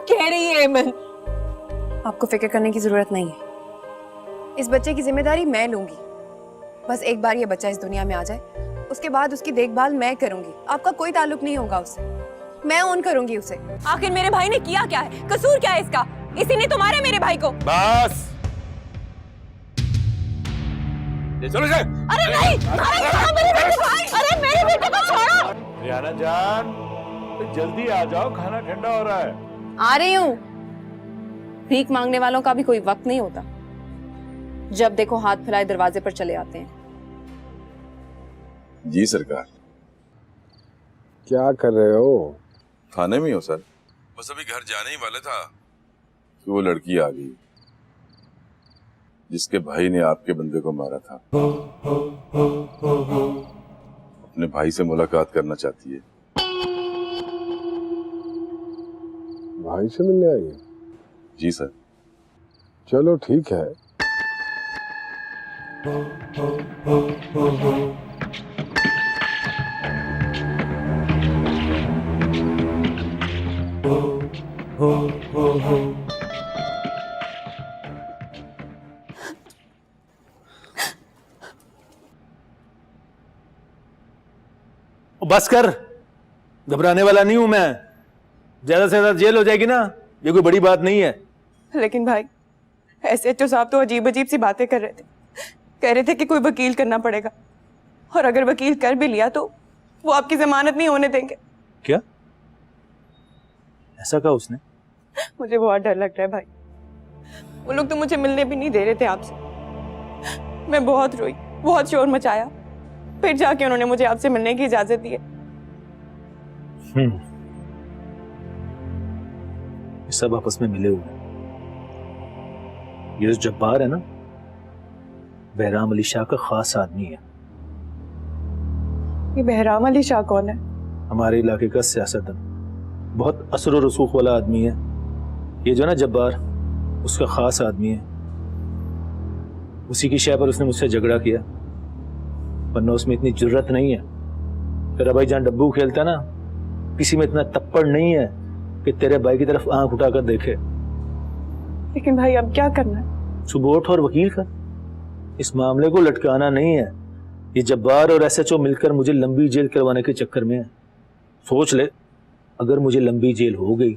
कह रही है एमन? आपको फिक्र करने की जरूरत नहीं है। इस बच्चे की जिम्मेदारी मैं लूंगी। बस एक बार ये बच्चा इस दुनिया में आ जाए, उसके बाद उसकी देखभाल मैं करूंगी। आपका कोई ताल्लुक नहीं होगा उससे, मैं ओन करूंगी उसे। आखिर मेरे भाई ने किया क्या है? कसूर क्या है इसका? इसी ने तो मारा मेरे भाई को। बस चलो जाए। अरे नहीं, अरे मेरे बेटे को, अरे मेरे बेटे को छोड़ो। रियाना जान, जल्दी आ जाओ, खाना ठंडा हो रहा है। आ रही हूँ। भीख मांगने वालों का भी कोई वक्त नहीं होता। जब देखो हाथ फैलाए दरवाजे पर चले आते हैं। जी सरकार। क्या कर रहे हो? थाने में हो सर? बस अभी घर जाने ही वाले था कि वो लड़की आ गई जिसके भाई ने आपके बंदे को मारा था। अपने भाई से मुलाकात करना चाहती है। भाई से मिलने आई है? जी सर। चलो ठीक है। बस कर, घबराने वाला नहीं हूं मैं। ज्यादा से ज्यादा जेल हो जाएगी ना, ये कोई बड़ी बात नहीं है। लेकिन भाई, एसएचओ साहब तो अजीब अजीब सी बातें कर रहे थे। कह रहे थे कि कोई वकील करना पड़ेगा, और अगर वकील कर भी लिया तो वो आपकी जमानत नहीं होने देंगे। क्या ऐसा कहा उसने? मुझे बहुत डर लग रहा है भाई। वो लोग तो मुझे मिलने भी नहीं दे रहे थे आपसे। मैं बहुत रोई, बहुत शोर मचाया, फिर जाके उन्होंने मुझे आपसे मिलने की इजाजत दी है। ये सब आपस में मिले हुए। ये जो जब्बार है ना, बहराम अली शाह का खास आदमी है। ये बहराम अली शाह कौन है? हमारे इलाके का सियासतदान, बहुत असर और रसूख वाला आदमी है। ये जो ना जब्बार, उसका खास आदमी है। उसी की शय पर उसने मुझसे झगड़ा किया, वरना उसमें इतनी जुर्रत नहीं है। तेरा भाई जहां डब्बू खेलता ना, किसी में इतना तप्पड़ नहीं है कि तेरे भाई की तरफ आंख उठाकर देखे। लेकिन भाई अब क्या करना है? सुबह उठ और वकील कर। इस मामले को लटकाना नहीं है। ये जब्बार और एसएचओ मिलकर मुझे लंबी जेल करवाने के चक्कर में है। सोच ले, अगर मुझे लंबी जेल हो गई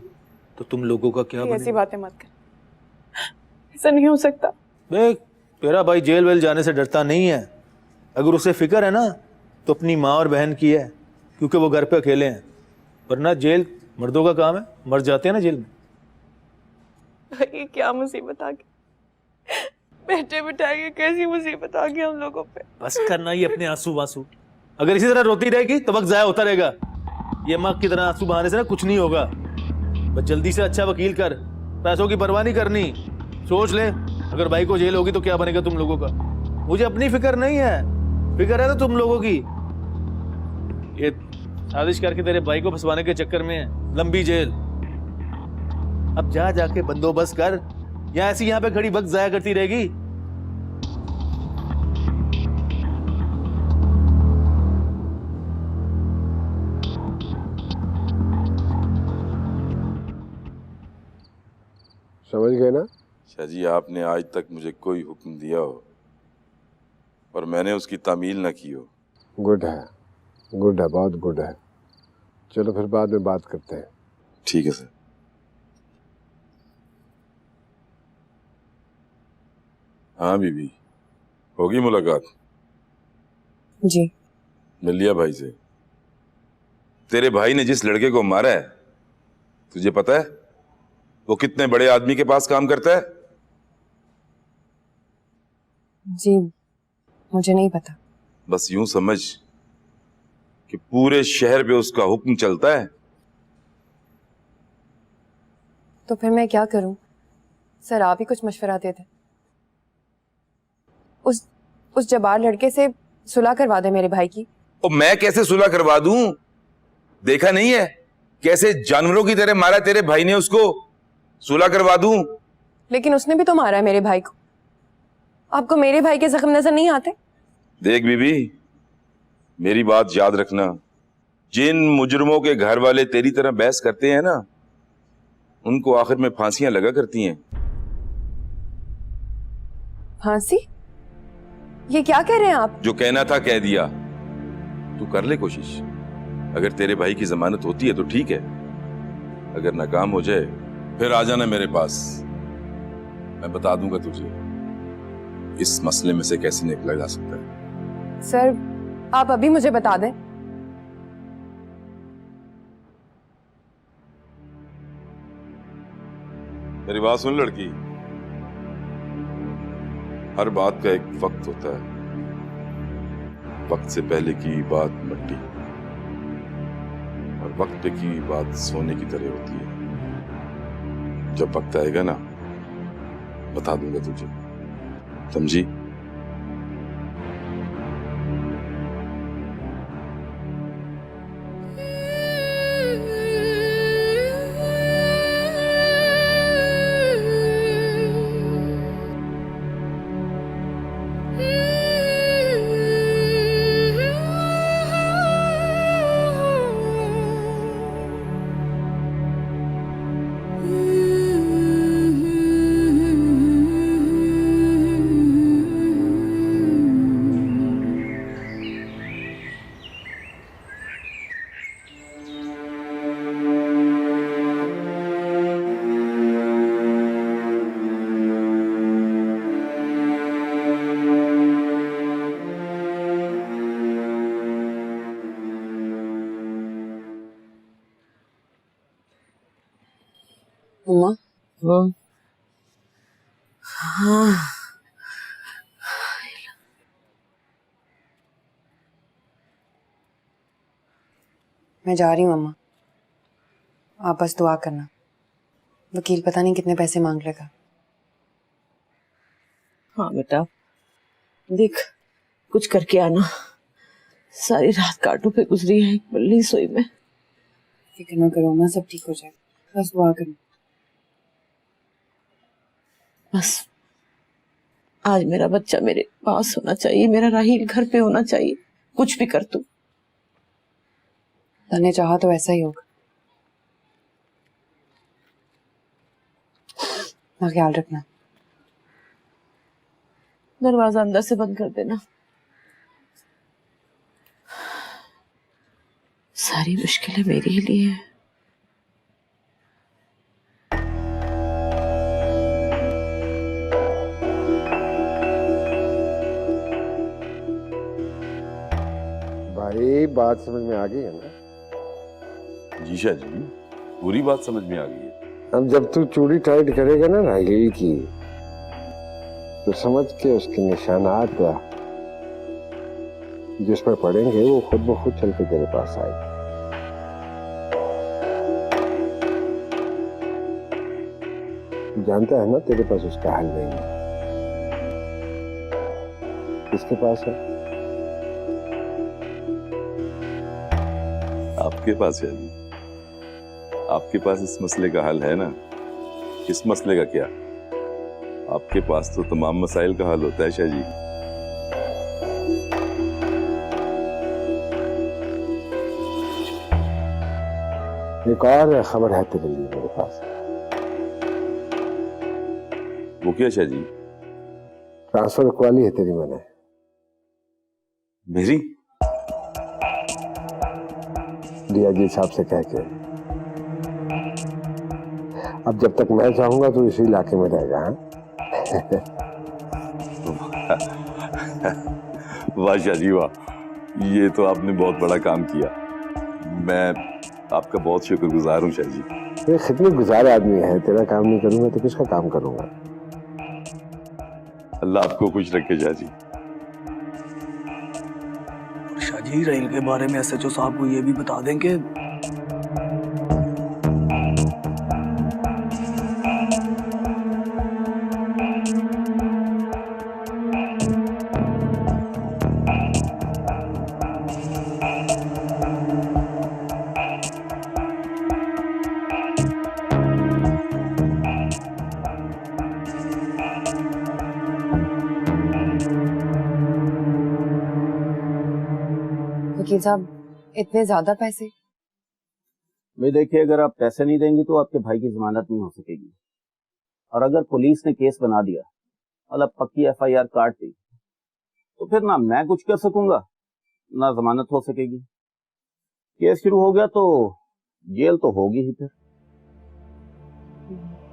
तो तुम लोगों का क्या बनेगा? ऐसी बातें मत कर, ऐसा नहीं हो सकता। देख, तेरा भाई जेल वेल जाने से डरता नहीं है। अगर उसे फिक्र है ना, तो अपनी माँ और बहन की है, क्योंकि वो घर पे अकेले हैं। वरना जेल मर्दों का काम है, मर जाते हैं ना जेल में। भाई क्या मुसीबत आ गई, बैठे बिठाए कैसी मुसीबत आ गई हम लोगों पे। बस करना ही अपने आंसू वांसू। अगर इसी तरह रोती रहेगी तो वक्त जाया होता रहेगा। ये मग की तरह आंसू बहाने से ना कुछ नहीं होगा। बस जल्दी से अच्छा वकील कर, पैसों की परवाह नहीं करनी। सोच ले, अगर भाई को जेल होगी तो क्या बनेगा तुम लोगों का। मुझे अपनी फिक्र नहीं है, फिक्र है तो तुम लोगों की। ये साजिश करके तेरे भाई को फंसवाने के चक्कर में लंबी जेल। अब जा जाके बंदोबस्त कर, या ऐसी यहाँ पे खड़ी वक्त जाया करती रहेगी। समझ गए ना? शाह जी, आपने आज तक मुझे कोई हुक्म दिया हो और मैंने उसकी तामील न की हो। गुड है, गुड है, बहुत गुड है। चलो फिर बाद में बात करते हैं। ठीक है सर। हाँ बीबी, होगी मुलाकात? जी। मिल लिया भाई से? तेरे भाई ने जिस लड़के को मारा है, तुझे पता है वो कितने बड़े आदमी के पास काम करता है? जी मुझे नहीं पता। बस यूं समझ कि पूरे शहर पे उसका हुक्म चलता है। तो फिर मैं क्या करूं? सर आप ही कुछ मशवरा दे दें। उस जबार लड़के से सुलह करवा दे मेरे भाई की। और मैं कैसे सुलह करवा दूं? देखा नहीं है कैसे जानवरों की तरह मारा तेरे भाई ने उसको? सुलह करवा दूं? लेकिन उसने भी तो मारा है मेरे भाई को। आपको मेरे भाई के जख्म नजर नहीं आते? देख बीबी, मेरी बात याद रखना। जिन मुजरमों के घर वाले तेरी तरह बहस करते हैं ना, उनको आखिर में फांसियां लगा करती हैं। फांसी? ये क्या कह रहे हैं आप? जो कहना था कह दिया। तू कर ले कोशिश। अगर तेरे भाई की जमानत होती है तो ठीक है, अगर नाकाम हो जाए फिर आ जाना मेरे पास। मैं बता दूंगा तुझे इस मसले में से कैसे निकला जा सकता है। सर, आप अभी मुझे बता दें। मेरी बात सुन लड़की, हर बात का एक वक्त होता है। वक्त से पहले की बात मट्टी और वक्त पे की बात सोने की तरह होती है। जब वक्त आएगा ना, बता दूंगा तुझे, समझी? मम्मा, मैं जा रही हूँ मम्मा। आप बस दुआ करना। वकील पता नहीं कितने पैसे मांग लेगा। हाँ बेटा, देख कुछ करके आना। सारी रात कांटों पे गुजरी है, एक बल्ली सोई में। फिक्र ना करो माँ, सब ठीक हो जाएगा। बस दुआ करना। बस आज मेरा बच्चा मेरे पास होना चाहिए, मेरा राहील घर पे होना चाहिए। कुछ भी कर तू। तने चाहा तो ऐसा ही होगा। ना ख्याल रखना। दरवाजा अंदर से बंद कर देना। सारी मुश्किलें मेरे ही लिए है। भाई बात समझ में आ गई है ना? जीशा जी, पूरी बात समझ में आ गई है। अब जब तू चूड़ी टाइट करेगा ना राहील की, तो समझ के उसके निशानात जिस पर पड़ेंगे वो खुद ब खुद चल के तेरे पास आएगी। जानता है ना तेरे पास उसका हल नहीं है। किसके पास है? आपके पास है जी। आपके पास इस मसले का हल है ना। इस मसले का क्या, आपके पास तो तमाम मसाइल का हल होता है शाह जी। एक और खबर है तेरे लिए मेरे पास। वो क्या शाह जी? ट्रांसफर रखवाली है तेरी मैंने। मेरी? डीआईजी साहब से कह के। अब जब तक मैं चाहूंगा तो इसी इलाके में रहेगा। वाह शाह जी वाह, ये तो आपने बहुत बड़ा काम किया। मैं आपका बहुत शुक्रगुजार हूँ शाह जी। ये खिदमतगुजार आदमी है, तेरा काम नहीं करूंगा तो किसका काम करूंगा? अल्लाह आपको खुश रखे शाह जी। शाह जी, राहील के बारे में एसएचओ साहब को ये भी बता दें कि वकील साहब, इतने ज्यादा पैसे? भाई देखिए, अगर आप पैसे नहीं देंगे तो आपके भाई की जमानत नहीं हो सकेगी, और अगर पुलिस ने केस बना दिया, मतलब पक्की FIR काट दी, तो फिर ना मैं कुछ कर सकूंगा ना जमानत हो सकेगी। केस शुरू हो गया तो जेल तो होगी ही। फिर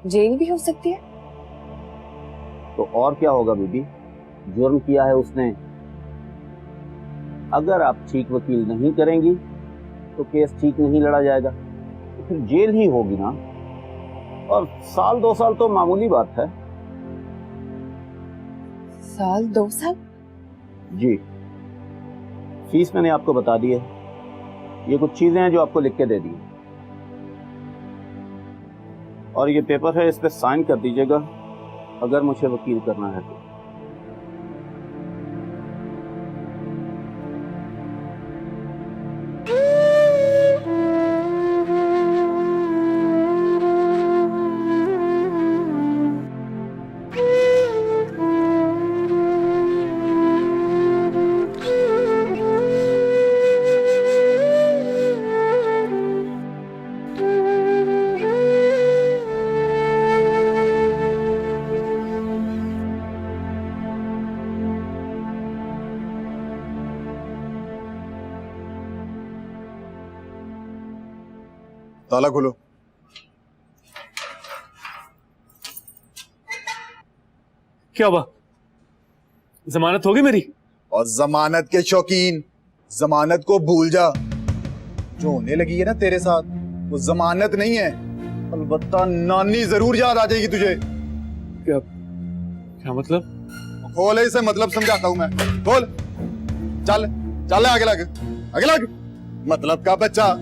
जेल भी हो सकती है। तो और क्या होगा बीबी, जुर्म किया है उसने। अगर आप ठीक वकील नहीं करेंगी तो केस ठीक नहीं लड़ा जाएगा, तो फिर जेल ही होगी ना। और 1-2 साल तो मामूली बात है। 1-2 साल? जी, फीस मैंने आपको बता दी है। ये कुछ चीजें हैं जो आपको लिख के दे दी, और ये पेपर है, इस पे साइन कर दीजिएगा अगर मुझे वकील करना है तो। ताला खोलो। क्या हुआ? जमानत होगी मेरी? और जमानत के शौकीन, जमानत को भूल जा। जो होने लगी है ना तेरे साथ, वो जमानत नहीं है। अलबत्ता नानी जरूर याद आ जाएगी तुझे। क्या क्या मतलब? खोल इसे, मतलब समझाता हूं मैं। खोल, चल चल आगे लग, आगे लग। मतलब का बच्चा।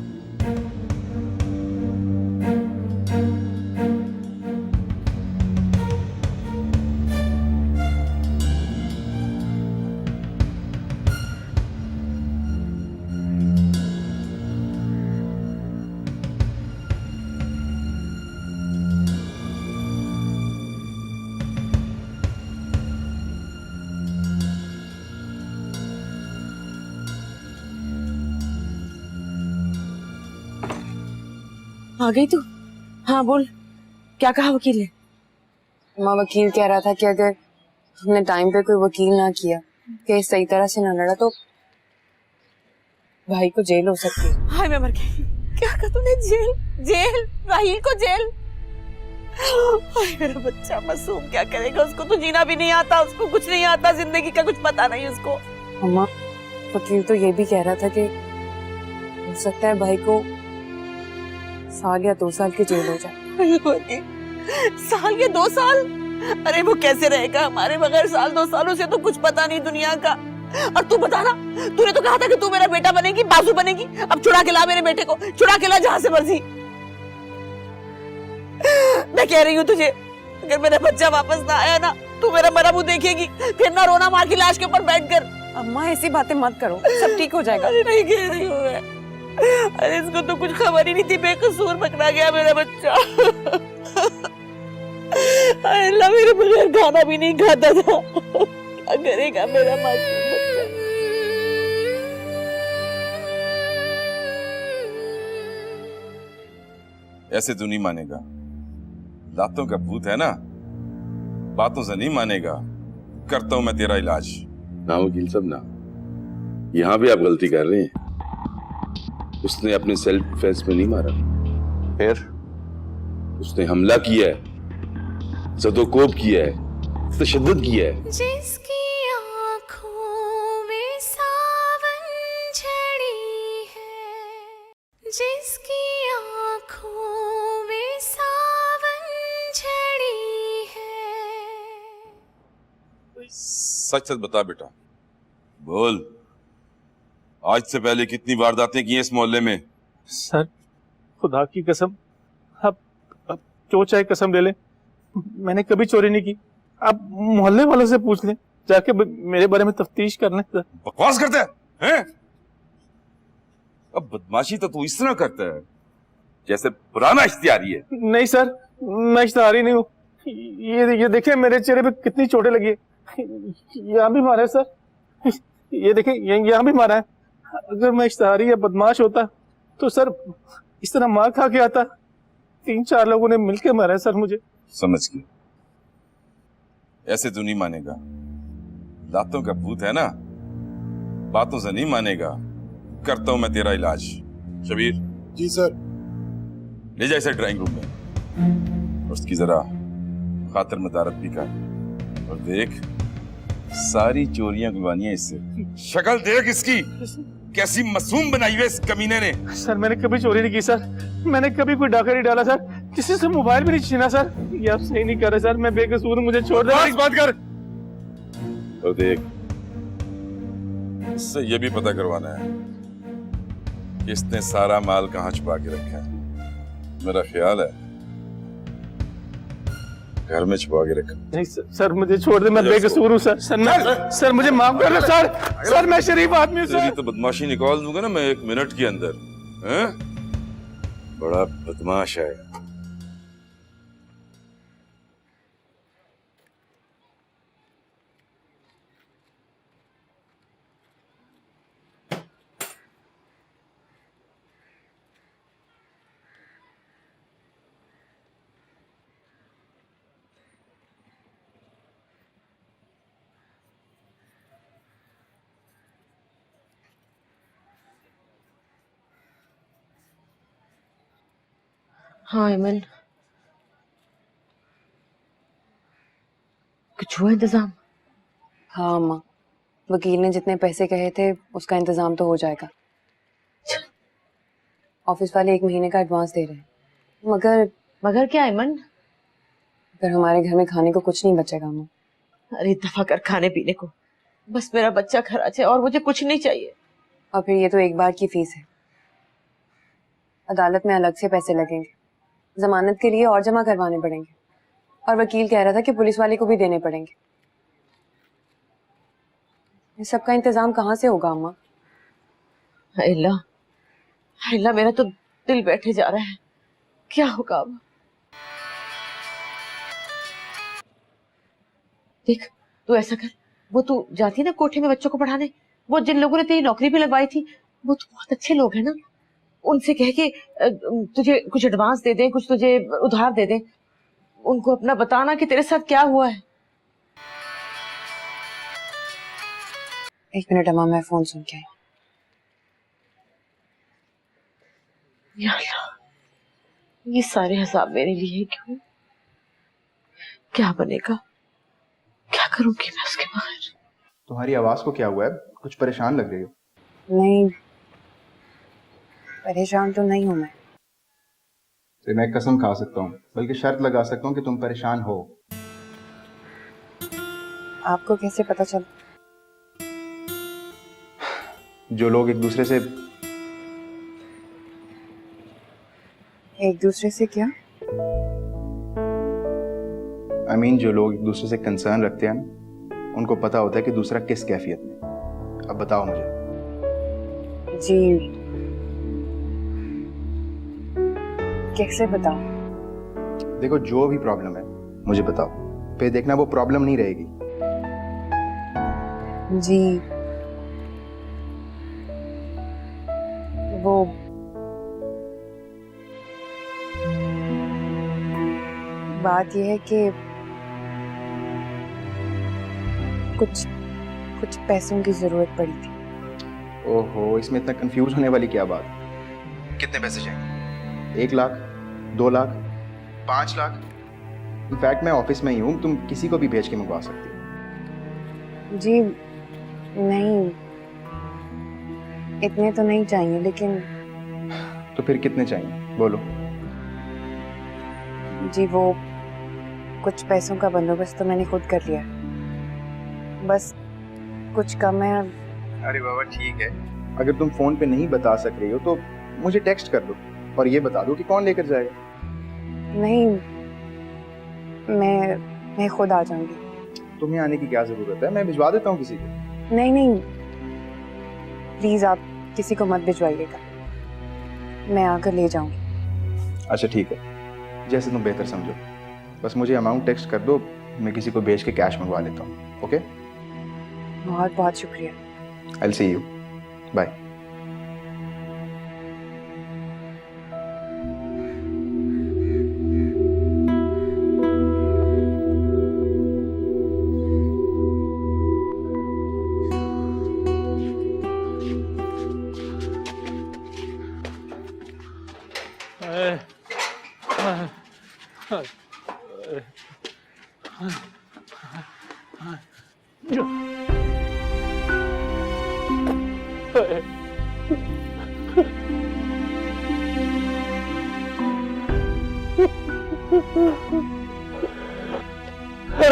आ गई तू? हाँ बोल, क्या कहा वकील ने? माँ, वकील कह रहा था कि अगर हमने टाइम पे कोई वकील ना किया, केस सही तरह से ना लड़ा, तो भाई को जेल हो सकती है। हाय मैं मर गई। क्या कहा तूने? जेल? जेल? राहील को जेल? हाय मेरा बच्चा मासूम क्या करेगा? उसको तो जीना भी नहीं आता, उसको कुछ नहीं आता, जिंदगी का कुछ पता नहीं उसको। अम्मा, वकील तो ये भी कह रहा था कि हो सकता है भाई को 1 या 2 साल की जेल हो जाए। 1 या 2 साल? अरे वो कैसे रहेगा हमारे बगैर? 1-2 सालों से तो कुछ पता नहीं दुनिया का। और तू बता ना, तूने तो कहा था कि तू मेरा बेटा बनेगी, बाजू बनेगी। अब छुड़ा के ला मेरे बेटे को, छुड़ा के ला जहां से मर्जी। मैं कह रही हूँ तुझे, अगर मेरा बच्चा वापस ना आया ना, तू मेरा मरा मुंह देखेगी, फिर ना रोना मार की लाश के ऊपर बैठ कर। अम्मा ऐसी बातें मत करो, सब ठीक हो जाएगा। अरे नहीं कह रही हूँ मैं। अरे इसको तो कुछ खबर ही नहीं थी, बेकसूर पकड़ा गया मेरा बच्चा। अल्लाह, मेरे बगैर खाना भी नहीं खाता था। क्या करेगा मेरा मासूम बच्चा? ऐसे तो नहीं मानेगा, दांतों का भूत है ना, बातों से नहीं मानेगा। करता हूं मैं तेरा इलाज। ना वकील साहब ना, यहां भी आप गलती कर रहे हैं। उसने अपने सेल्फ डिफेंस में नहीं मारा, फिर उसने हमला किया है, ज़दोकोब किया है, तशद्दुद किया है। जिसकी आँखों में सावन झड़ी है, जिसकी आँखों में सावन झड़ी है। सच सच बता बेटा, बोल, आज से पहले कितनी वारदातें की हैं इस मोहल्ले में? सर खुदा की कसम, अब जो चाहे कसम ले ले, मैंने कभी चोरी नहीं की। आप मोहल्ले वालों से पूछ लें, जाके मेरे बारे में तफ्तीश करने। बकवास करता है, हैं? अब बदमाशी तो तू इस तरह करता है जैसे पुराना इश्तिहारी है। नहीं सर, मैं इश्तिहारी नहीं हूँ। ये देखिए मेरे चेहरे पे कितनी चोटें लगी है। यहाँ भी मारा है सर, ये देखिए यहाँ भी मारा है। अगर मैं इश्तिहारी या बदमाश होता तो सर इस तरह मार खा के आता 3-4 लोगों ने मिलके मारा है सर मुझे। समझ गया, ऐसे तो नहीं मानेगा। दांतों का भूत है ना, बातों से नहीं मानेगा। करता हूं मैं तेरा इलाज। शबीर जी सर। ले जा इसे ड्राइंग रूम में, उसकी जरा खातिर मदारत भी कर। और देख, सारी चोरियां गुवानियां इससे। शक्ल देख इसकी, कैसी मासूम बनाई है इस कमीने ने। सर मैंने कभी चोरी नहीं की सर, मैंने कभी कोई डाका नहीं डाला सर, किसी से मोबाइल भी नहीं छीना सर। ये आप सही नहीं कर रहे सर, मैं बेकसूर हूं, मुझे छोड़ दो। बस बात कर। और देख, इससे ये भी पता करवाना है कि इसने सारा माल कहाँ छुपा के रखा है। मेरा ख्याल है घर में छुपा के रखा। नहीं सर मुझे छोड़ दे, मैं बेकसूर हूँ सर। सर मुझे माफ कर दो सर। सर मैं शरीफ आदमी हूँ तेरी सर। तो बदमाशी निकाल दूंगा ना मैं 1 मिनट के अंदर। हैं? बड़ा बदमाश है। हाँ अमन, कुछ हुआ इंतजाम? हाँ अम्मा, वकील ने जितने पैसे कहे थे उसका इंतजाम तो हो जाएगा। ऑफिस वाले 1 महीने का एडवांस दे रहे हैं। मगर क्या अमन? फिर हमारे घर में खाने को कुछ नहीं बचेगा अम्मा। अरे दफा कर खाने पीने को, बस मेरा बच्चा खराच है और मुझे कुछ नहीं चाहिए। और फिर ये तो एक बार की फीस है, अदालत में अलग से पैसे लगेंगे, जमानत के लिए और जमा करवाने पड़ेंगे, और वकील कह रहा था कि पुलिस वाले को भी देने पड़ेंगे। इस सब का इंतजाम कहाँ से होगा अम्मा? अल्लाह, मेरा तो दिल बैठे जा रहा है, क्या होगा अब? देख, तू ऐसा कर, वो तू जाती ना कोठे में बच्चों को पढ़ाने, वो जिन लोगों ने तेरी नौकरी पे लगवाई थी, वो तो बहुत अच्छे लोग हैं ना, उनसे कह के तुझे कुछ एडवांस दे दें, कुछ तुझे उधार दे दें। उनको अपना बताना कि तेरे साथ क्या हुआ है। 1 मिनट अम्मा, मैं फोन सुन के आई। या अल्लाह, ये सारे हिसाब मेरे लिए क्यों? क्या बनेगा, क्या करूंगी मैं उसके बाहर? तुम्हारी आवाज को क्या हुआ है? कुछ परेशान लग रही हो। नहीं, परेशान तो नहीं हूं मैं। तो मैं कसम खा सकता हूँ, बल्कि शर्त लगा सकता हूँ कि तुम परेशान हो। आपको कैसे पता चला? जो लोग एक दूसरे से क्या? जो लोग एक दूसरे से कंसर्न रखते हैं ना, उनको पता होता है कि दूसरा किस कैफियत में। अब बताओ मुझे। जी, कैसे बताऊं? देखो, जो भी प्रॉब्लम है मुझे बताओ, फिर देखना वो प्रॉब्लम नहीं रहेगी। जी, वो बात यह है कि कुछ पैसों की जरूरत पड़ी थी। ओहो, इसमें इतना कंफ्यूज होने वाली क्या बात? कितने पैसे चाहिए? 1 लाख, 2 लाख, 5 लाख? इनफैक्ट मैं ऑफिस में ही हूँ, तुम किसी को भी भेज के मंगवा सकती हो। जी नहीं, इतने तो नहीं चाहिए, लेकिन तो फिर कितने चाहिए बोलो। जी, वो कुछ पैसों का बंदोबस्त तो मैंने खुद कर लिया, बस कुछ कम है। अरे बाबा ठीक है, अगर तुम फोन पे नहीं बता सक रही हो तो मुझे टेक्स्ट कर दो और ये बता दो कि कौन लेकर जाएगा। नहीं, मैं खुद आ जाऊंगी। तुम्हें आने की क्या जरूरत है, मैं भिजवा देता हूँ किसी को। नहीं, प्लीज आप किसी को मत भिजवाइएगा, मैं आकर ले जाऊंगी। अच्छा ठीक है, जैसे तुम बेहतर समझो, बस मुझे अमाउंट टेक्स्ट कर दो, मैं किसी को भेज के कैश मंगवा लेता हूँ। ओके, बहुत बहुत शुक्रिया। I will see you, bye. अरे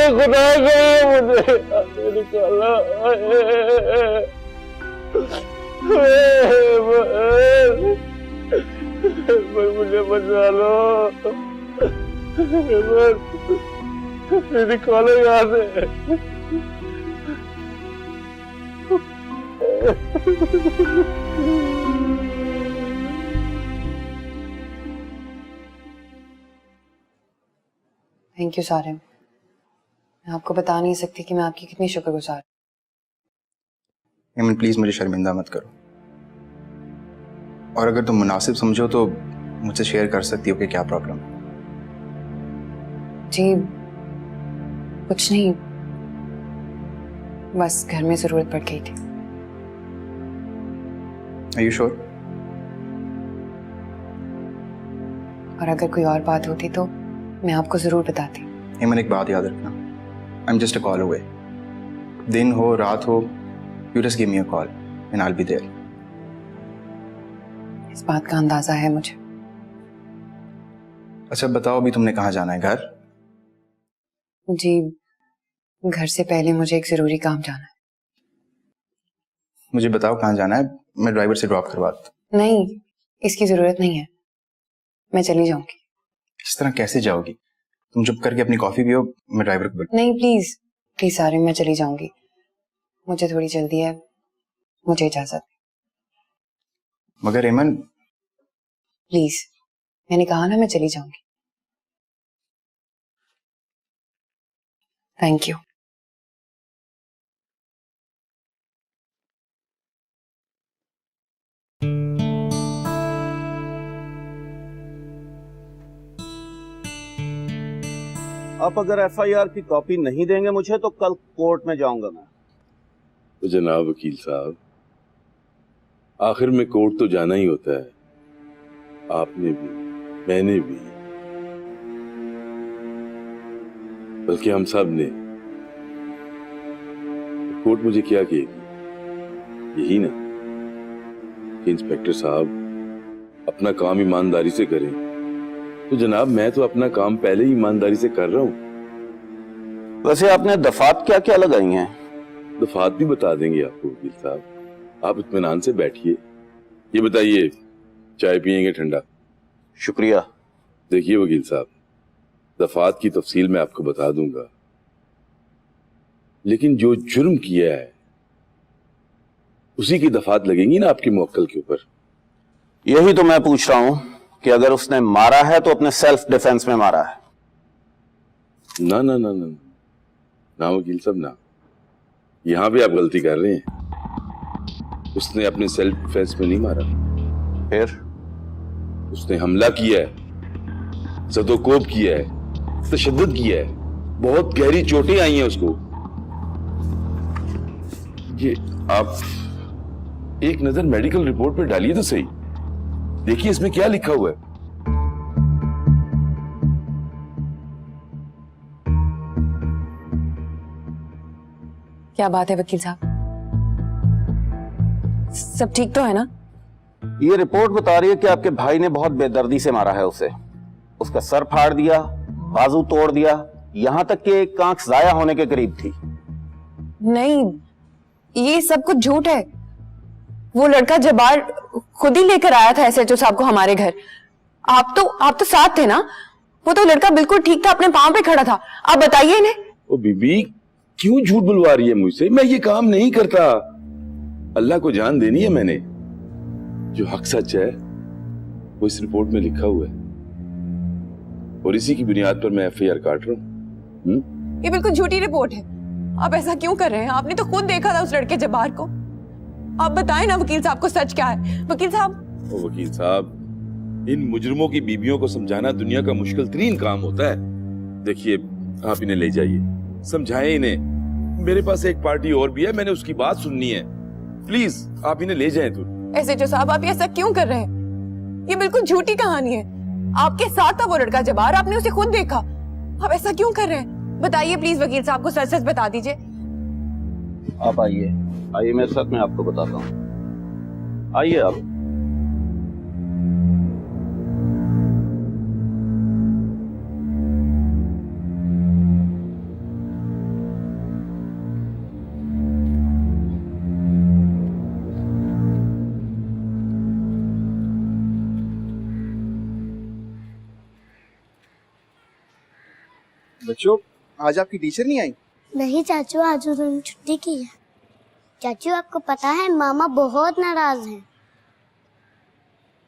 खुदा गया मुझे निकाला। मुझे बचा लो, निकालो यहाँ से। Thank you Sarim. मैं आपको बता नहीं सकती कि मैं आपकी कितनी शुक्रगुजार। हेमन प्लीज मुझे शर्मिंदा मत करो, और अगर तुम मुनासिब समझो तो मुझसे शेयर कर सकती हो कि क्या प्रॉब्लम है। जी कुछ नहीं, बस घर में जरूरत पड़ गई थी। Are you sure? और अगर कोई और बात होती तो मैं आपको जरूर बताती। हेमन एक बात याद रखना, I am just a call away. दिन हो रात हो, you just give me a call and I will be there. इस बात का अंदाजा है मुझे। अच्छा बताओ, अभी तुमने कहाँ जाना है? घर? जी घर से पहले मुझे एक जरूरी काम जाना है। मुझे बताओ कहाँ जाना है, मैं ड्राइवर से ड्रॉप करवा देता हूँ। नहीं, इसकी जरूरत नहीं है, मैं चली जाऊंगी। इस तरह कैसे जाओगी? तुम चुप करके अपनी कॉफी पियो, मैं ड्राइवर को बुला। नहीं प्लीज प्लीज सारिम, मैं चली जाऊंगी, मुझे थोड़ी जल्दी है, मुझे इजाजत। मगर हेमन प्लीज, मैंने कहा ना मैं चली जाऊंगी। Thank you. आप अगर एफआईआर की कॉपी नहीं देंगे मुझे तो कल कोर्ट में जाऊंगा मैं। तो जनाब वकील साहब, आखिर में कोर्ट तो जाना ही होता है। आपने भी, मैंने भी, बल्कि हम सब ने। कोर्ट मुझे क्या कहेगी? यही ना कि इंस्पेक्टर साहब अपना काम ईमानदारी से करें। तो जनाब मैं तो अपना काम पहले ही ईमानदारी से कर रहा हूँ। वैसे आपने दफात क्या क्या लगाई हैं? दफात भी बता देंगे आपको वकील साहब, आप इत्मीनान से बैठिए। ये बताइए, चाय पियेंगे ठंडा? शुक्रिया। देखिए वकील साहब, दफात की तफसील मैं आपको बता दूंगा, लेकिन जो जुर्म किया है उसी की दफात लगेंगी ना आपके मुवक्किल के ऊपर। यही तो मैं पूछ रहा हूं कि अगर उसने मारा है तो अपने सेल्फ डिफेंस में मारा है। ना ना ना ना ना वकील साहब ना, यहां भी आप गलती कर रहे हैं। उसने अपने सेल्फ डिफेंस में नहीं मारा। फिर उसने हमला किया है, ज़दोकोब किया है, तशद्दुद किया है, बहुत गहरी चोटें आई हैं उसको। ये आप एक नजर मेडिकल रिपोर्ट पे डालिए तो सही, देखिए इसमें क्या लिखा हुआ है। क्या बात है वकील साहब, सब ठीक तो है ना? ये रिपोर्ट बता रही है कि आपके भाई ने बहुत बेदर्दी से मारा है उसे। उसका सर फाड़ दिया, बाजू तोड़ दिया, यहां तक कि एक आंख जाया होने के करीब थी। नहीं, ये सब कुछ झूठ है। वो लड़का जबार खुद ही लेकर आया था एसएचओ साहब को हमारे घर। आप तो साथ थे ना? वो तो लड़का बिल्कुल ठीक था, अपने पांव पे खड़ा था। आप बताइए इन्हें। ओ बीबी, क्यों झूठ बुलवा रही है मुझसे? मैं ये काम नहीं करता। अल्लाह को जान देनी है मैंने। जो हक सच है वो इस रिपोर्ट में लिखा हुआ है, और इसी की बुनियाद पर मैं एफआईआर काट रहा हूँ। ये बिल्कुल झूठी रिपोर्ट है। आप ऐसा क्यों कर रहे हैं? आपने तो खुद देखा था उस लड़के जबार को। आप बताएं ना वकील साहब को सच क्या है। वकील साहब। ओ वकील साहब, इन मुजरिमों की बीबियों को समझाना दुनिया का मुश्किल तरीन काम होता है। देखिए, आप इन्हें ले जाइए, समझाएं इन्हें। मेरे पास एक पार्टी और भी है, मैंने उसकी बात सुननी है। प्लीज आप इन्हें ले जाएं। तो एसएचओ साहब, आप ऐसा क्यों कर रहे हैं? ये बिल्कुल झूठी कहानी है। आपके साथ था वो लड़का जबार, आपने उसे खुद देखा। आप ऐसा क्यों कर रहे हैं? बताइए प्लीज वकील साहब को, सच सच बता दीजिए। आप आइए, आइए मेरे साथ, मैं आपको बताता हूँ। आइए आप। बच्चों, आज आपकी टीचर नहीं आई? नहीं चाचू, आज उन्होंने छुट्टी की है। चाचू आपको पता है मामा बहुत नाराज हैं।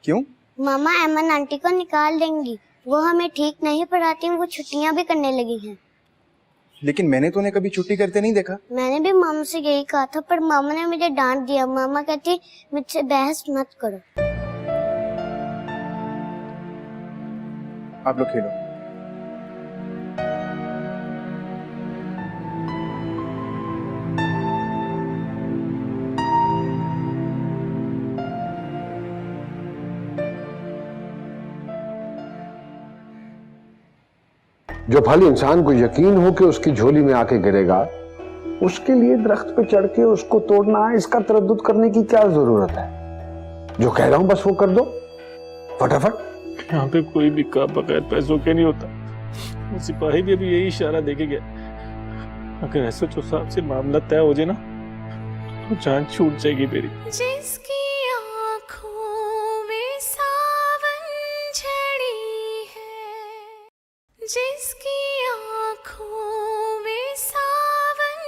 क्यों? मामा अमन आंटी को निकाल देंगी, वो हमें ठीक नहीं पढ़ाती, वो छुट्टियां भी करने लगी हैं। लेकिन मैंने तो उन्हें कभी छुट्टी करते नहीं देखा। मैंने भी मामा से यही कहा था, पर मामा ने मुझे डांट दिया। मामा कहती मुझसे बहस मत करो। आप लोग खेलो। जो फल इंसान को यकीन हो कि उसकी झोली में आके गिरेगा, उसके लिए दरख्त पे चढ़ के उसको तोड़ना, इसका तरद्दुद करने की क्या जरूरत है? जो कह रहा हूं बस वो कर दो फटाफट। यहाँ पे कोई भी काम बगैर पैसों के नहीं होता। सिपाही भी अभी यही इशारा देके गया। अगर एसएचओ साहब से मामला तय हो जाए ना तो जान छूट जाएगी मेरी। जिसकी आँखों में सावन झड़ी है, जिसकी आँखों में सावन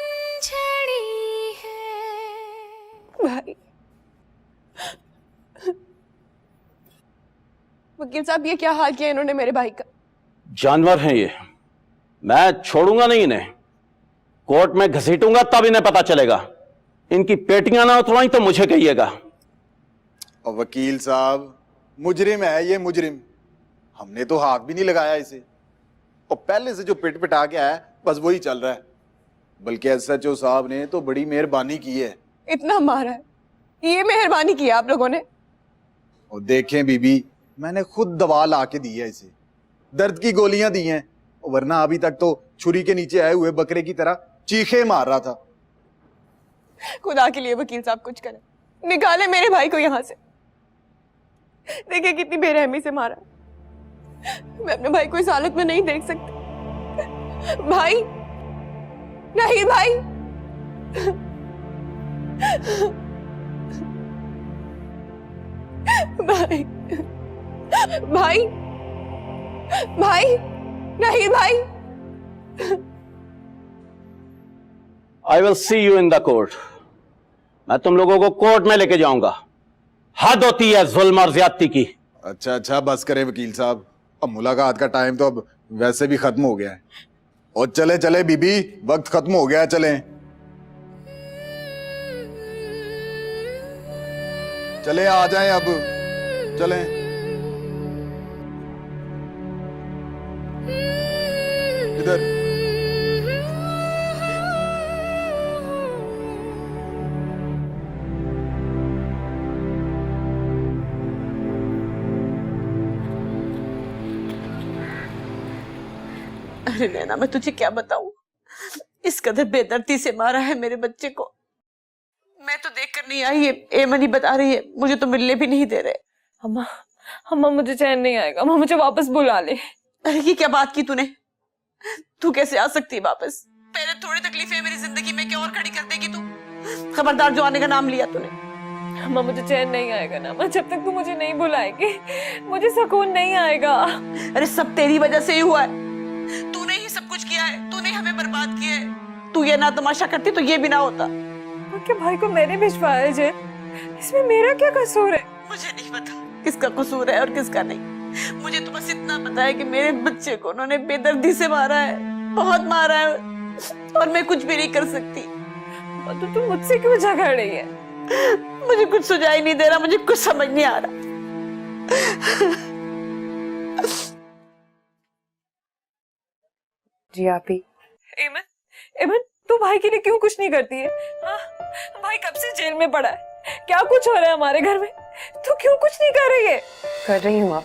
झड़ी है। भाई, वकील साहब ये क्या हाल किया इन्होंने मेरे भाई का? जानवर हैं ये, मैं छोड़ूंगा नहीं इन्हें। कोर्ट में घसीटूंगा तब इन्हें पता चलेगा। इनकी पेटियां ना उतरवाई तो मुझे कहिएगा। और वकील साहब, मुजरिम है ये, मुजरिम। हमने तो हाथ भी नहीं लगाया इसे, और पहले से जो पिट पिटा के आया बस वही चल रहा है। बल्कि एसएचओ साहब ने तो बड़ी मेहरबानी की है। इतना मारा है, ये मेहरबानी की आप लोगों ने। और देखें बीबी, मैंने खुद दवा ला के दी है इसे, दर्द की गोलियां दी हैं, वरना अभी तक तो छुरी के नीचे आए हुए बकरे की तरह चीखे मार रहा था। खुदा के लिए वकील साहब कुछ करें, निकाले मेरे भाई को यहाँ से। देखिए कितनी बेरहमी से मारा। मैं अपने भाई को इस हालत में नहीं देख सकती। भाई, नहीं भाई। भाई, भाई, भाई, नहीं भाई। आई will see you in the court. मैं तुम लोगों को कोर्ट में लेके जाऊंगा। हद होती है जुल्म और ज्यादती की। अच्छा अच्छा, बस करें वकील साहब, अब मुलाकात का टाइम तो अब वैसे भी खत्म हो गया है। और चले चले बीबी, वक्त खत्म हो गया है, चलें चले, आ जाएं अब, चलें। इधर अरे नैना, मैं तुझे क्या बताऊं, इस कदर बेदर्दी से मारा है मेरे बच्चे को। मैं तो देख कर नहीं आई, ये एमन ही बता रही है, मुझे तो मिलने भी नहीं दे रहे। अम्मा, अम्मा मुझे चैन नहीं आएगा, अम्मा मुझे वापस बुला ले। अरे ये क्या बात की तूने? तू कैसे आ सकती है वापस? पहले थोड़ी तकलीफें मेरी जिंदगी में क्या और खड़ी कर देगी तू? खबरदार जो आने का नाम लिया तूने। अम्मा मुझे चैन नहीं आएगा ना, अम्मा जब तक तू मुझे नहीं बुलाएगी मुझे सुकून नहीं आएगा। अरे सब तेरी वजह से ही हुआ है, तूने ही सब कुछ किया है, तूने हमें बर्बाद किया है। तू ये ना तमाशा करती तो ये भी ना होता। क्या भाई को मैंने भिजवाया जेल, इसमें मेरा क्या कसूर है? मुझे नहीं पता किसका कसूर है और किसका नहीं। मुझे तो बस इतना पता है कि मेरे बच्चे को उन्होंने बेदर्दी से मारा है, बहुत मारा है, और मैं कुछ भी नहीं कर सकती। तो तू मुझसे क्यों झगड़ रही है? मुझे कुछ सुझाई नहीं दे रहा, मुझे कुछ समझ नहीं आ रहा। जी आप ही। एमन, एमन तू भाई के लिए क्यों कुछ नहीं करती है? हाँ, भाई कब से जेल में पड़ा है, क्या कुछ हो रहा है हमारे घर में, तू क्यों कुछ नहीं कर रही है? कर रही हूँ आप,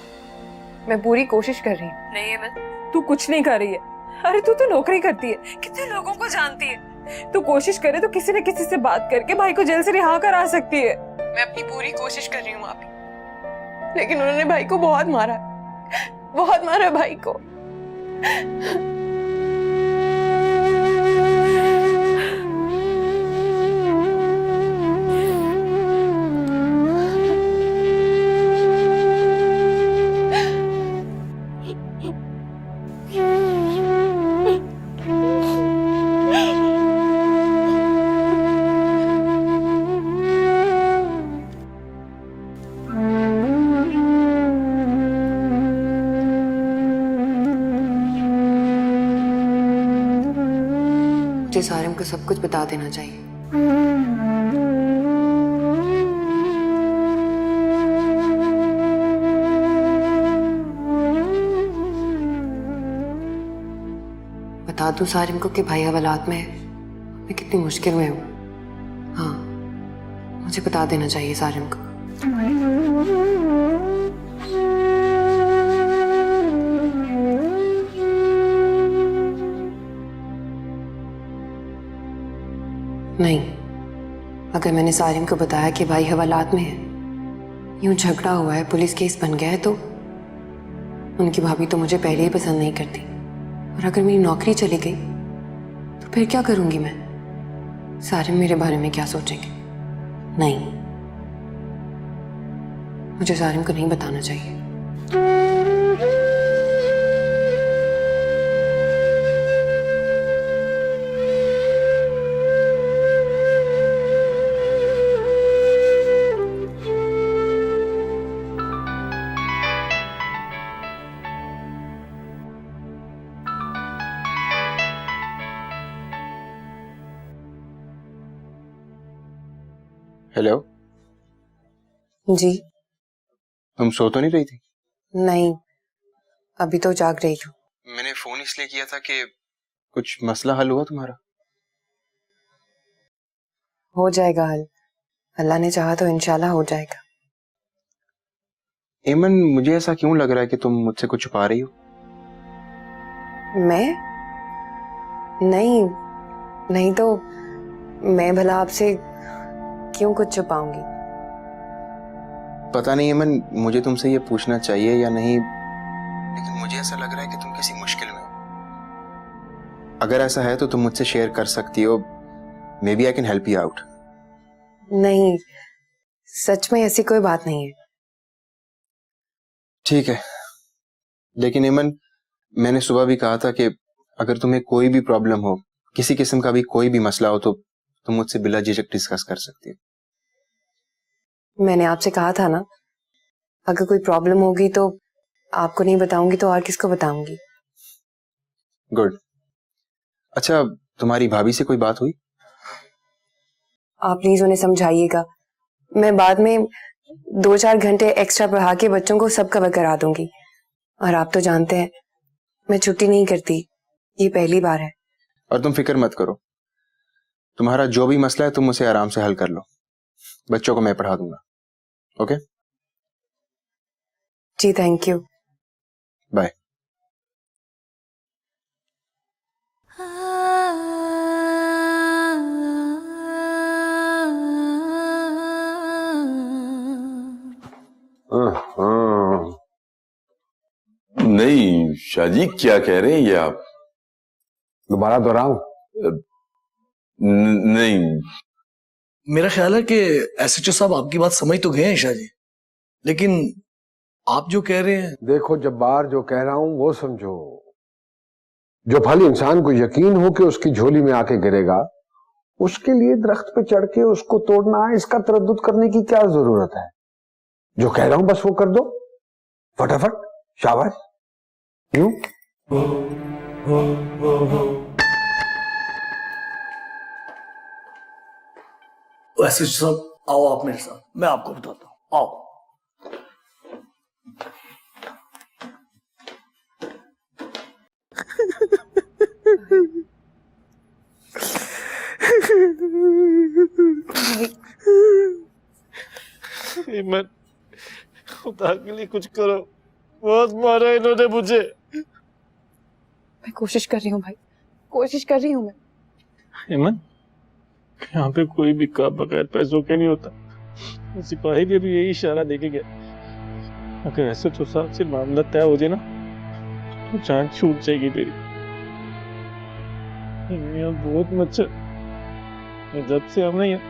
मैं पूरी कोशिश कर रही हूँ। नहीं अमन, तू कुछ नहीं कर रही है। अरे तू तो नौकरी करती है, कितने लोगों को जानती है। तू कोशिश करे तो किसी न किसी से बात करके भाई को जेल से रिहा करा सकती है। मैं अपनी पूरी कोशिश कर रही हूँ आपी, लेकिन उन्होंने भाई को बहुत मारा भाई को। मुझे सारिम को सब कुछ बता देना चाहिए। बता दूं सारिम को कि भाई हवालात में है, मैं कितनी मुश्किल में हूँ। हाँ, मुझे बता देना चाहिए सारिम को। नहीं, अगर मैंने सारिम को बताया कि भाई हवालात में है, यूं झगड़ा हुआ है, पुलिस केस बन गया है, तो उनकी भाभी तो मुझे पहले ही पसंद नहीं करती। और अगर मेरी नौकरी चली गई तो फिर क्या करूंगी मैं? सारिम मेरे बारे में क्या सोचेंगे? नहीं, मुझे सारिम को नहीं बताना चाहिए। हेलो जी। तुम सो तो नहीं रही थी? नहीं, अभी तो जाग रही हूँ। मैंने फोन इसलिए किया था कि कुछ मसला हल हुआ तुम्हारा? हो जाएगा हल, अल्लाह ने चाहा तो इंशाल्लाह हो जाएगा। एमन, मुझे ऐसा क्यों लग रहा है कि तुम मुझसे कुछ छुपा रही हो? मैं? नहीं तो मैं भला आपसे क्यों कुछ छुपाऊंगी? पता नहीं एमन, मुझे तुमसे ये पूछना चाहिए या नहीं, लेकिन मुझे ऐसा लग रहा है कि तुम किसी मुश्किल में हो। अगर ऐसा है तो तुम मुझसे शेयर कर सकती हो। Maybe I can help you out. नहीं, सच में ऐसी कोई बात नहीं है। ठीक है, लेकिन एमन, मैंने सुबह भी कहा था कि अगर तुम्हें कोई भी प्रॉब्लम हो, किसी किस्म का भी कोई भी मसला हो, तो तुम मुझसे बिला झिझक डिस्कस कर सकती हो। मैंने आपसे कहा था ना, अगर कोई प्रॉब्लम होगी तो आपको नहीं बताऊंगी तो और किसको बताऊंगी। गुड। अच्छा, तुम्हारी भाभी से कोई बात हुई? आप प्लीज उन्हें समझाइएगा। मैं बाद में 2-4 घंटे एक्स्ट्रा पढ़ा के बच्चों को सब कवर करा दूंगी। और आप तो जानते हैं मैं छुट्टी नहीं करती, ये पहली बार है। और तुम फिक्र मत करो, तुम्हारा जो भी मसला है तुम उसे आराम से हल कर लो। बच्चों को मैं पढ़ा दूंगा। ओके? जी, थैंक यू। बाय। नहीं शाहजी, क्या कह रहे हैं ये आप? दोबारा दोहराऊं? नहीं। मेरा ख्याल है कि एसएचओ साहब आपकी बात समझ तो गए हैं ईशा जी, लेकिन आप जो कह रहे हैं। देखो जब्बार, जो कह रहा हूं वो समझो। जो फल इंसान को यकीन हो कि उसकी झोली में आके गिरेगा, उसके लिए दरख्त पे चढ़ के उसको तोड़ना, इसका तरद्दुद करने की क्या जरूरत है? जो कह रहा हूं बस वो कर दो, फटाफट। शाबाश। यूं एसएचओ साहब, आओ आप मेरे साथ, मैं आपको बताता हूँ। आओ। ईमन, खुदा के लिए कुछ करो, बहुत मारा इन्होंने मुझे। मैं कोशिश कर रही हूँ भाई, कोशिश कर रही हूँ मैं। हेमंत, यहाँ पे कोई भी काम बगैर पैसों के नहीं होता। सिपाही भी अभी यही इशारा देके गया। अगर ऐसे तो साहब से मामला तय हो जाए ना तो जान छूट जाएगी तेरी। यहाँ बहुत मच्छर, जब से हमने यहाँ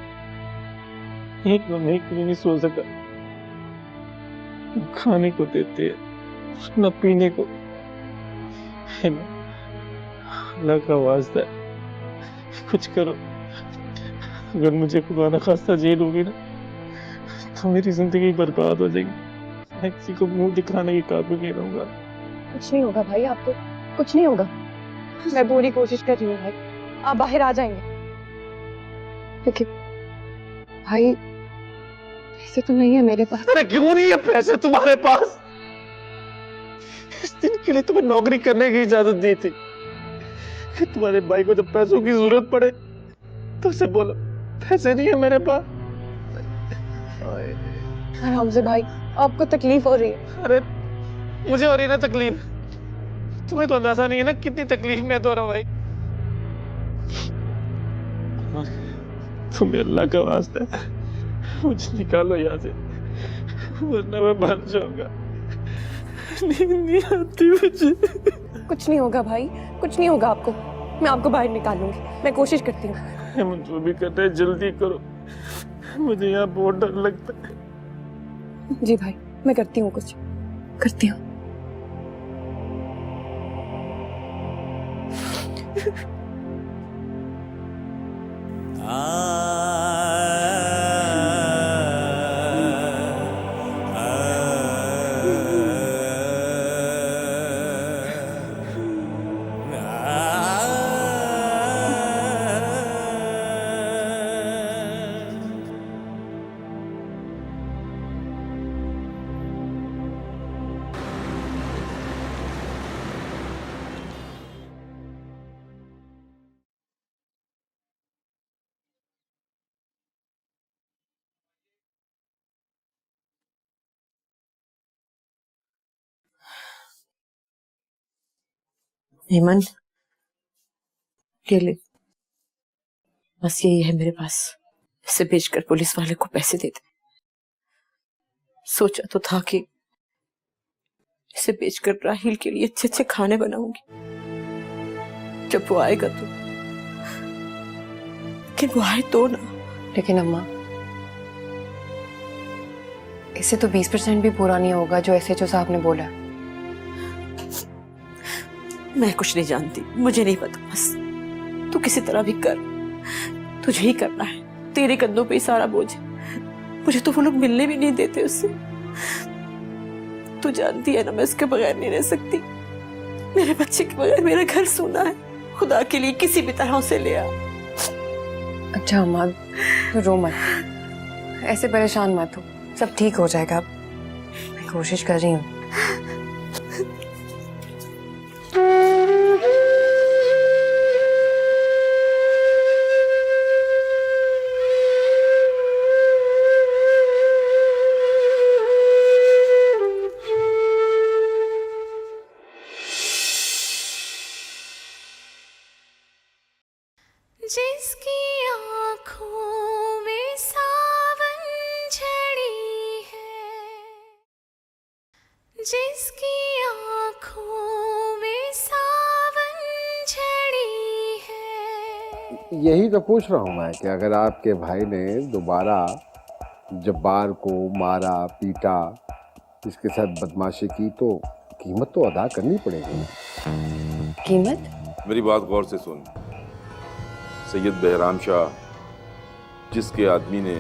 एक लम्हे के लिए नहीं सो सका। न खाने को देते न पीने को। अल्लाह का वास्ता है कुछ करो। अगर मुझे खुदा न खास्ता जेल होगी ना तो मेरी जिंदगी बर्बाद हो जाएगी। मैं किसी को मुंह दिखाने के काबिल नहीं रहूंगा। कुछ नहीं होगा भाई, आपको कुछ नहीं होगा। मैं पूरी कोशिश कर रही हूँ भाई, आप बाहर आ जाएंगे। क्योंकि भाई पैसे तो नहीं है मेरे पास। अरे क्यों नहीं है पैसे तुम्हारे पास? इस दिन के लिए तुम्हें नौकरी करने की इजाजत दी थी कि तुम्हारे भाई को जब पैसों की जरूरत पड़े तो उसे बोलो पैसे नहीं है मेरे पास। आराम से भाई, आपको तकलीफ हो रही है। अरे मुझे हो रही है ना तकलीफ, तुम्हें तो अंदाजा नहीं है ना कितनी तकलीफ में तो रहा हूं भाई। तुम्हें अल्लाह का वास्ता है मुझे निकालो यहाँ से, वरना मैं मर जाऊंगा। नींद नहीं आती मुझे। कुछ नहीं होगा भाई, कुछ नहीं होगा आपको। मैं आपको बाहर निकालूंगी, मैं कोशिश करती हूँ। मुझे जो भी करना है जल्दी करो, मुझे यहाँ बहुत डर लगता है। जी भाई, मैं करती हूँ, कुछ करती हूँ। हेमंत, ये ले, बस यही है मेरे पास। इसे बेचकर पुलिस वाले को पैसे दे दे। सोचा तो था कि इसे बेचकर राहिल के लिए अच्छे अच्छे खाने बनाऊंगी जब वो आएगा तो, लेकिन वो आए तो ना। लेकिन अम्मा, इससे तो 20% भी पूरा नहीं होगा जो SHO साहब ने बोला। मैं कुछ नहीं जानती, मुझे नहीं पता। बस तू किसी तरह भी कर, तुझे ही करना है। तेरे कंधों पे ही सारा बोझ है। मुझे तो वो लोग मिलने भी नहीं देते उससे। तू जानती है ना मैं उसके बगैर नहीं रह सकती। मेरे बच्चे के बगैर मेरा घर सूना है। खुदा के लिए किसी भी तरह उसे ले आ। अच्छा अम्मा, तो रो मत, ऐसे परेशान मत हो, सब ठीक हो जाएगा। मैं कोशिश कर रही हूँ। जिसकी आँखों में सावन झड़ी है, जिसकी आँखों में सावन झड़ी है। यही तो पूछ रहा हूँ मैं कि अगर आपके भाई ने दोबारा जब्बार को मारा पीटा, इसके साथ बदमाशी की तो कीमत तो अदा करनी पड़ेगी। कीमत? मेरी बात गौर से सुन। सैयद बहराम शाह जिसके आदमी ने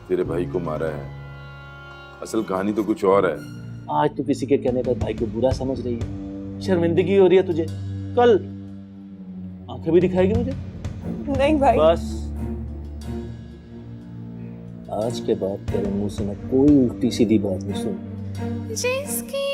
तेरे भाई को मारा है, असल कहानी तो कुछ और है। आज तू किसी के कहने पर भाई को बुरा समझ रही है, शर्मिंदगी हो रही है तुझे। कल आंखें भी दिखाएगी मुझे? नहीं भाई, बस आज के बाद तेरे मुंह से मैं कोई उल्टी सीधी बात नहीं सुन। जिसकी